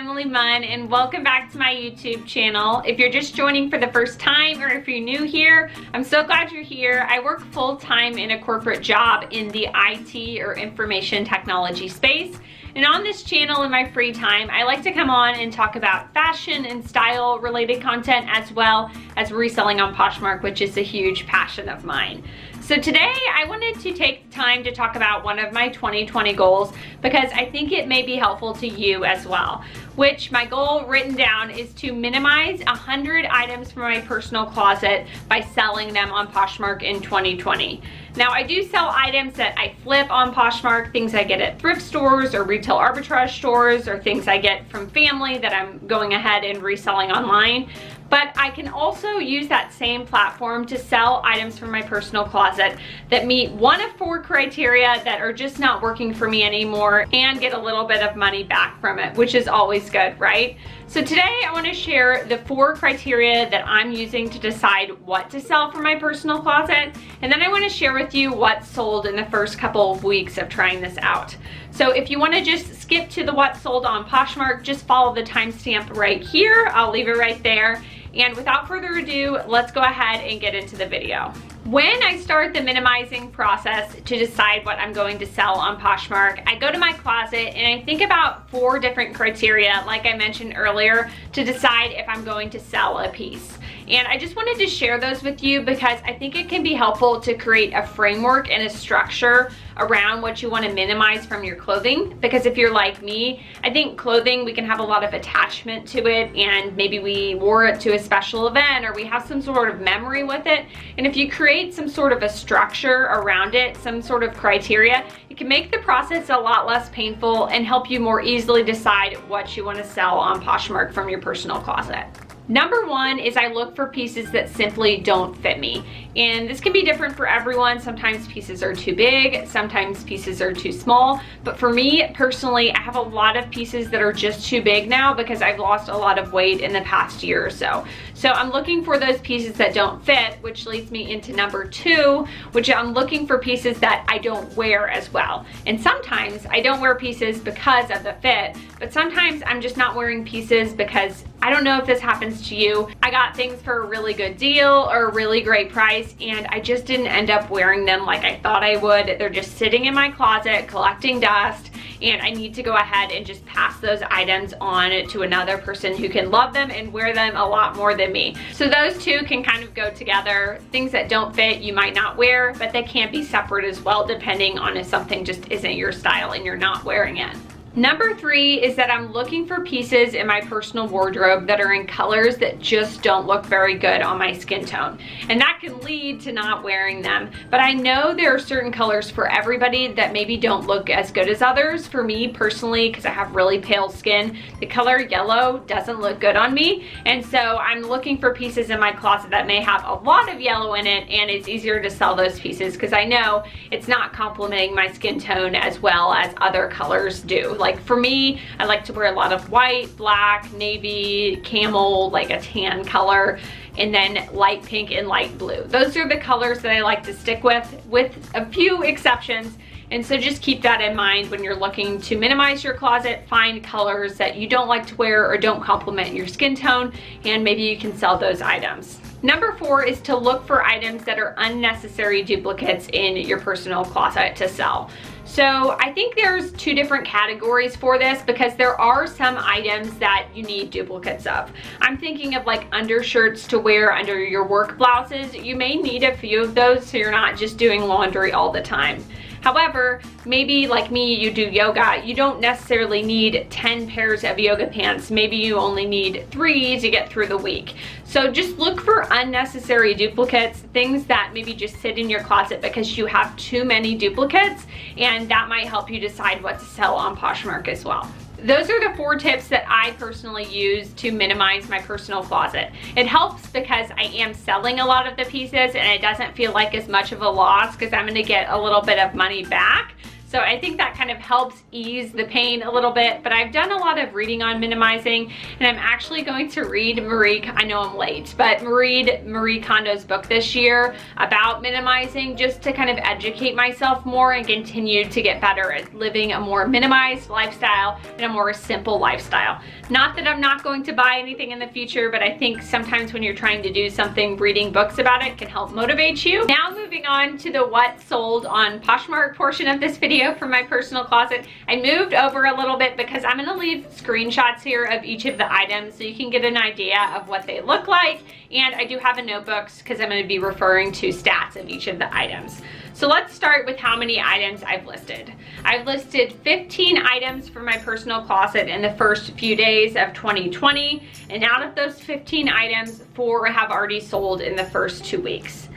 Emily Munn, and welcome back to my YouTube channel. If you're just joining for the first time or if you're new here, I'm so glad you're here. I work full-time in a corporate job in the IT or information technology space. And on this channel in my free time, I like to come on and talk about fashion and style related content as well as reselling on Poshmark, which is a huge passion of mine. So today I wanted to take the time to talk about one of my 2020 goals because I think it may be helpful to you as well, which my goal written down is to minimize 100 items from my personal closet by selling them on Poshmark in 2020. Now I do sell items that I flip on Poshmark, things I get at thrift stores or retail arbitrage stores or things I get from family that I'm going ahead and reselling online. But I can also use that same platform to sell items from my personal closet that meet one of 4 criteria that are just not working for me anymore and get a little bit of money back from it, which is always good, right? So today I want to share the 4 criteria that I'm using to decide what to sell from my personal closet. And then I want to share with you what sold in the first couple of weeks of trying this out. So if you want to just skip to the what sold on Poshmark, just follow the timestamp right here. I'll leave it right there. And without further ado, let's go ahead and get into the video. When I start the minimizing process to decide what I'm going to sell on Poshmark, I go to my closet and I think about 4 different criteria, like I mentioned earlier, to decide if I'm going to sell a piece. And I just wanted to share those with you because I think it can be helpful to create a framework and a structure around what you want to minimize from your clothing. Because if you're like me, I think clothing, we can have a lot of attachment to it, and maybe we wore it to a special event or we have some sort of memory with it. And if you create some sort of a structure around it, some sort of criteria, it can make the process a lot less painful and help you more easily decide what you want to sell on Poshmark from your personal closet. Number 1 is I look for pieces that simply don't fit me. And this can be different for everyone. Sometimes pieces are too big, sometimes pieces are too small. But for me personally, I have a lot of pieces that are just too big now because I've lost a lot of weight in the past year or so. So I'm looking for those pieces that don't fit, which leads me into number 2, which I'm looking for pieces that I don't wear as well. And sometimes I don't wear pieces because of the fit, but sometimes I'm just not wearing pieces because I don't know if this happens to you. I got things for a really good deal or a really great price and I just didn't end up wearing them like I thought I would. They're just sitting in my closet collecting dust, and I need to go ahead and just pass those items on to another person who can love them and wear them a lot more than me. So those two can kind of go together. Things that don't fit you might not wear, but they can be separate as well depending on if something just isn't your style and you're not wearing it. Number 3 is that I'm looking for pieces in my personal wardrobe that are in colors that just don't look very good on my skin tone. And that can lead to not wearing them. But I know there are certain colors for everybody that maybe don't look as good as others. For me personally, because I have really pale skin, the color yellow doesn't look good on me. And so I'm looking for pieces in my closet that may have a lot of yellow in it, and it's easier to sell those pieces because I know it's not complementing my skin tone as well as other colors do. Like for me, I like to wear a lot of white, black, navy, camel, like a tan color, and then light pink and light blue. Those are the colors that I like to stick with a few exceptions. And so just keep that in mind when you're looking to minimize your closet. Find colors that you don't like to wear or don't complement your skin tone, and maybe you can sell those items. Number 4 is to look for items that are unnecessary duplicates in your personal closet to sell. So I think there's 2 different categories for this because there are some items that you need duplicates of. I'm thinking of like undershirts to wear under your work blouses. You may need a few of those so you're not just doing laundry all the time. However, maybe like me, you do yoga, you don't necessarily need 10 pairs of yoga pants. Maybe you only need 3 to get through the week. So just look for unnecessary duplicates, things that maybe just sit in your closet because you have too many duplicates, and that might help you decide what to sell on Poshmark as well. Those are the 4 tips that I personally use to minimize my personal closet. It helps because I am selling a lot of the pieces and it doesn't feel like as much of a loss because I'm going to get a little bit of money back. So I think that kind of helps ease the pain a little bit, but I've done a lot of reading on minimizing, and I'm actually going to read I know I'm late, but read Marie Kondo's book this year about minimizing, just to kind of educate myself more and continue to get better at living a more minimized lifestyle and a more simple lifestyle. Not that I'm not going to buy anything in the future, but I think sometimes when you're trying to do something, reading books about it can help motivate you. Now moving on to the what sold on Poshmark portion of this video from my personal closet. I moved over a little bit because I'm gonna leave screenshots here of each of the items so you can get an idea of what they look like. And I do have a notebook because I'm gonna be referring to stats of each of the items. So let's start with how many items I've listed. I've listed 15 items for my personal closet in the first few days of 2020. And out of those 15 items, 4 have already sold in the first 2 weeks.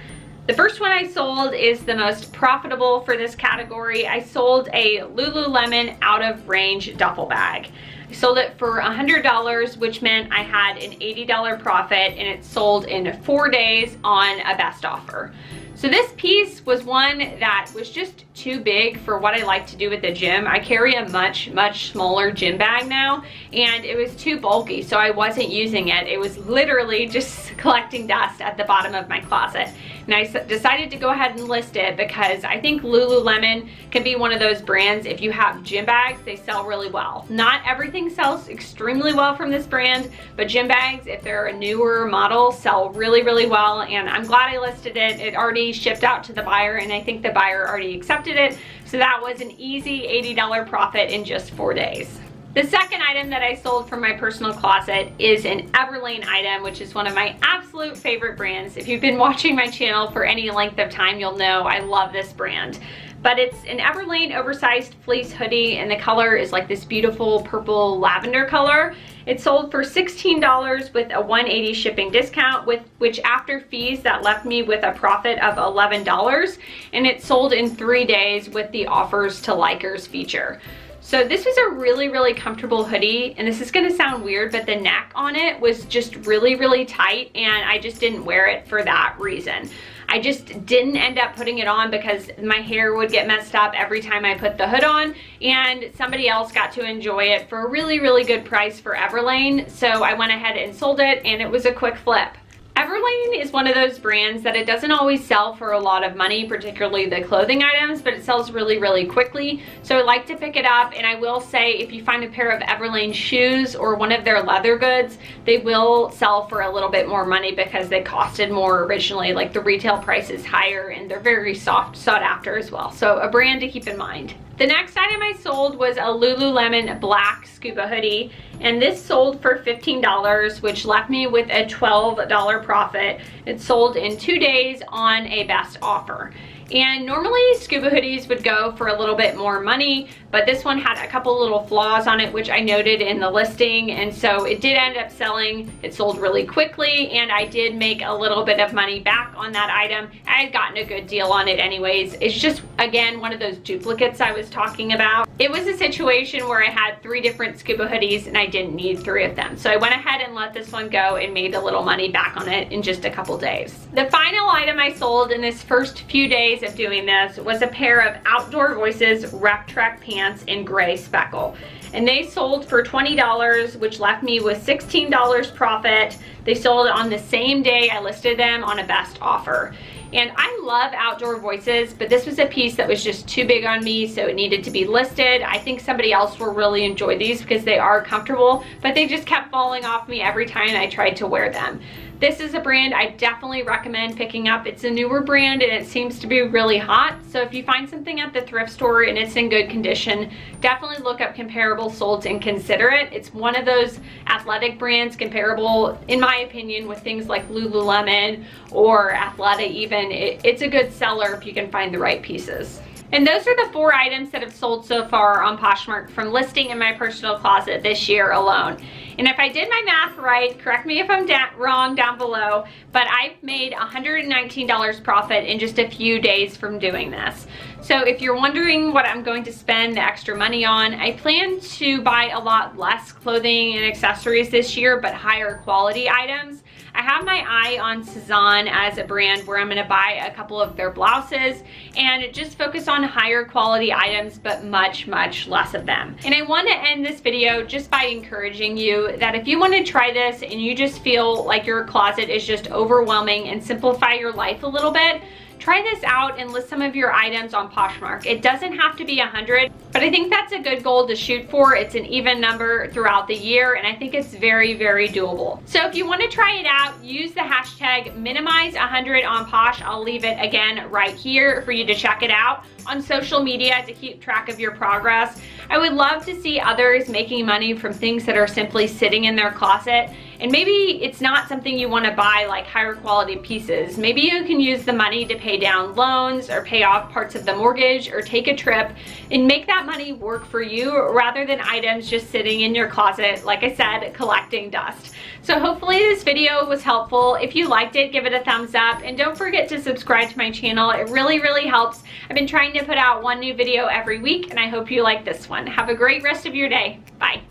The first one I sold is the most profitable for this category. I sold a Lululemon out of range duffel bag. I sold it for $100, which meant I had an $80 profit, and it sold in 4 days on a best offer. So this piece was one that was just too big for what I like to do at the gym. I carry a much smaller gym bag now, and it was too bulky, so I wasn't using it. It was literally just collecting dust at the bottom of my closet. And I decided to go ahead and list it because I think Lululemon can be one of those brands, if you have gym bags, they sell really well. Not everything sells extremely well from this brand, but gym bags, if they're a newer model, sell really well, and I'm glad I listed it. It already shipped out to the buyer, and I think the buyer already accepted it, so that was an easy $80 profit in just 4 days. The second item that I sold from my personal closet is an Everlane item, which is one of my absolute favorite brands. If you've been watching my channel for any length of time, you'll know I love this brand. But it's an Everlane oversized fleece hoodie, and the color is like this beautiful purple lavender color. It sold for $16 with a $180 shipping discount, which after fees that left me with a profit of $11, and it sold in 3 days with the offers to likers feature. So this was a really comfortable hoodie, and this is gonna sound weird, but the neck on it was just really tight, and I just didn't wear it for that reason. I just didn't end up putting it on because my hair would get messed up every time I put the hood on, and somebody else got to enjoy it for a really good price for Everlane, so I went ahead and sold it, and it was a quick flip. Everlane is one of those brands that it doesn't always sell for a lot of money, particularly the clothing items, but it sells really quickly. So I like to pick it up, and I will say if you find a pair of Everlane shoes or one of their leather goods, they will sell for a little bit more money because they costed more originally. Like the retail price is higher, and they're very sought after as well. So a brand to keep in mind. The next item I sold was a Lululemon black scuba hoodie, and this sold for $15, which left me with a $12 profit. It sold in 2 days on a best offer. And normally scuba hoodies would go for a little bit more money, but this one had a couple little flaws on it, which I noted in the listing, and so it did end up selling. It sold really quickly, and I did make a little bit of money back on that item. I had gotten a good deal on it anyways. It's just, again, one of those duplicates I was talking about. It was a situation where I had 3 different scuba hoodies, and I didn't need 3 of them. So I went ahead and let this one go and made a little money back on it in just a couple days. The final item I sold in this first few days of doing this was a pair of Outdoor Voices Rep Trek pants in gray speckle, and they sold for $20, which left me with $16 profit. They sold on the same day I listed them on a best offer. And I love Outdoor Voices, but this was a piece that was just too big on me, so it needed to be listed. I think somebody else will really enjoy these because they are comfortable, but they just kept falling off me every time I tried to wear them. This is a brand I definitely recommend picking up. It's a newer brand, and it seems to be really hot. So if you find something at the thrift store and it's in good condition, definitely look up comparable solds and consider it. It's one of those athletic brands comparable, in my opinion, with things like Lululemon or Athleta even. It's a good seller if you can find the right pieces. And those are the 4 items that have sold so far on Poshmark from listing in my personal closet this year alone. And if I did my math right, correct me if I'm wrong down below, but I've made $119 profit in just a few days from doing this. So if you're wondering what I'm going to spend the extra money on, I plan to buy a lot less clothing and accessories this year, but higher quality items. I have my eye on Cezanne as a brand where I'm going to buy a couple of their blouses and just focus on higher quality items, but much less of them. And I want to end this video just by encouraging you that if you want to try this and you just feel like your closet is just overwhelming and simplify your life a little bit, try this out and list some of your items on Poshmark. It doesn't have to be 100, but I think that's a good goal to shoot for. It's an even number throughout the year, and I think it's very doable. So if you want to try it out, use the hashtag minimize100 on Posh. I'll leave it again right here for you to check it out on social media to keep track of your progress. I would love to see others making money from things that are simply sitting in their closet. And maybe it's not something you want to buy, like higher quality pieces. Maybe you can use the money to pay down loans or pay off parts of the mortgage or take a trip and make that money work for you rather than items just sitting in your closet, like I said, collecting dust. So hopefully this video was helpful. If you liked it, give it a thumbs up and don't forget to subscribe to my channel. It really helps. I've been trying to put out one new video every week and I hope you like this one. Have a great rest of your day. Bye.